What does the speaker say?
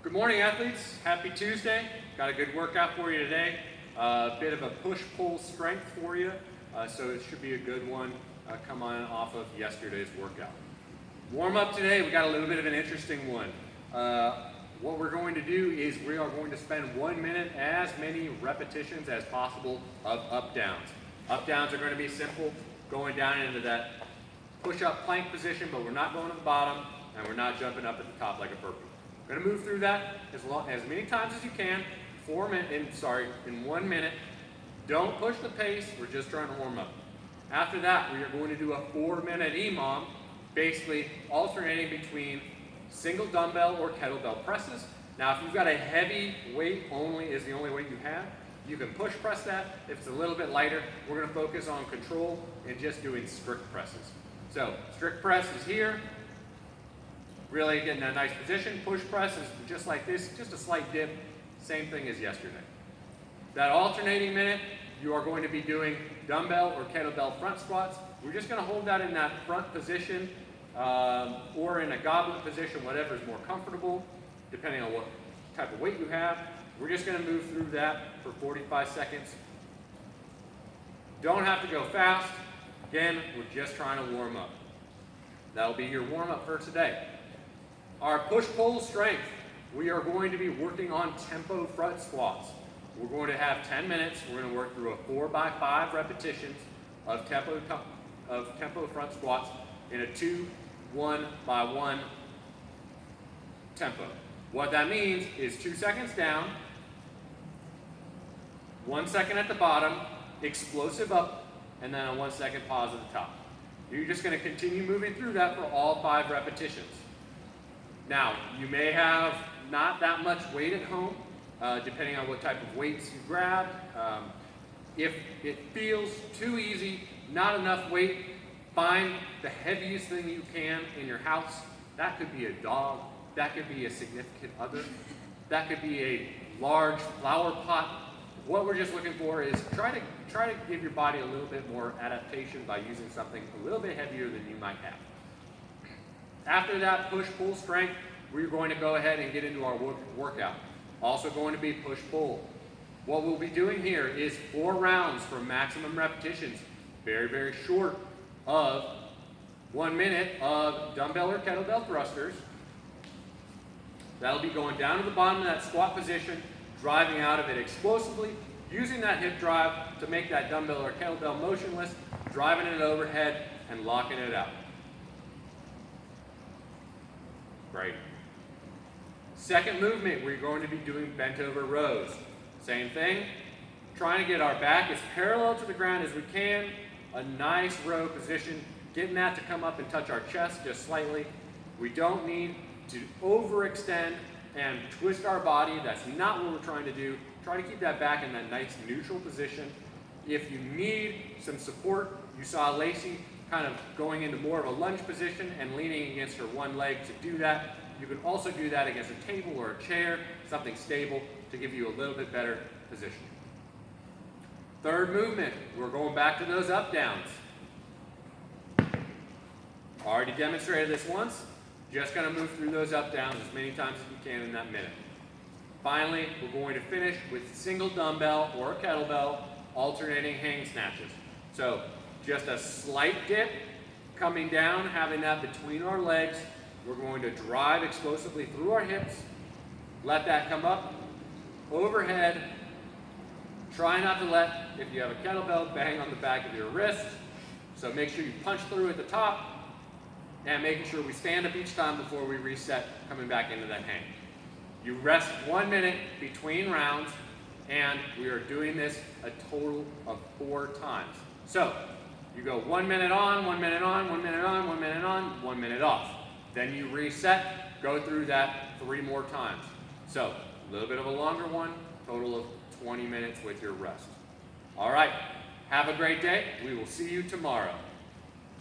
Good morning, athletes. Happy Tuesday. Got a good workout for you today. A bit of a push-pull strength for you, so it should be a good one come on off of yesterday's workout. Warm up today, we got a little bit of an interesting one. What we're going to do is we are going to spend 1 minute as many repetitions as possible of up-downs. Up-downs are going to be simple, going down into that push-up plank position, but we're not going to the bottom, and we're not jumping up at the top like a burpee. We're going to move through that as many times as you can, in 1 minute. Don't push the pace, we're just trying to warm up. After that, we are going to do a 4-minute EMOM, basically alternating between single dumbbell or kettlebell presses. Now, if you've got a heavy weight only is the only weight you have, you can push press that. If it's a little bit lighter, we're going to focus on control and just doing strict presses. So, strict press is here. Really getting a nice position. Push press is just like this, just a slight dip, same thing as yesterday. That alternating minute, you are going to be doing dumbbell or kettlebell front squats. We're just going to hold that in that front position or in a goblet position, whatever is more comfortable, depending on what type of weight you have. We're just going to move through that for 45 seconds. Don't have to go fast. Again, we're just trying to warm up. That'll be your warm up for today. Our push-pull strength, we are going to be working on tempo front squats. We're going to have 10 minutes. We're going to work through a 4x5 repetitions of tempo front squats in a 2-1-by-1 tempo. What that means is 2 seconds down, 1 second at the bottom, explosive up, and then a 1 second pause at the top. You're just going to continue moving through that for all 5 repetitions. Now, you may have not that much weight at home, depending on what type of weights you grab. If it feels too easy, not enough weight, find the heaviest thing you can in your house. That could be a dog, that could be a significant other, that could be a large flower pot. What we're just looking for is try to give your body a little bit more adaptation by using something a little bit heavier than you might have. After that push-pull strength, we're going to go ahead and get into our workout. Also going to be push-pull. What we'll be doing here is 4 rounds for maximum repetitions, very, very short, of 1 minute of dumbbell or kettlebell thrusters. That'll be going down to the bottom of that squat position, driving out of it explosively, using that hip drive to make that dumbbell or kettlebell motionless, driving it overhead, and locking it out. Great. Second movement, we're going to be doing bent over rows. Same thing, trying to get our back as parallel to the ground as we can, a nice row position, getting that to come up and touch our chest just slightly. We don't need to overextend and twist our body. That's not what we're trying to do. Try to keep that back in that nice neutral position. If you need some support, you saw Lacey kind of going into more of a lunge position and leaning against her one leg to do that. You can also do that against a table or a chair, something stable to give you a little bit better position. Third movement, we're going back to those up downs. Already demonstrated this once. Just going to move through those up downs as many times as you can in that minute. Finally, we're going to finish with single dumbbell or a kettlebell alternating hang snatches. So just a slight dip, coming down, having that between our legs. We're going to drive explosively through our hips, let that come up, overhead. Try not to let, if you have a kettlebell, bang on the back of your wrist. So make sure you punch through at the top, and making sure we stand up each time before we reset, coming back into that hang. You rest 1 minute between rounds, and we are doing this a total of 4 times. So you go 1 minute on, 1 minute on, 1 minute on, 1 minute on, 1 minute off. Then you reset, go through that 3 more times. So a little bit of a longer one, total of 20 minutes with your rest. All right, have a great day. We will see you tomorrow.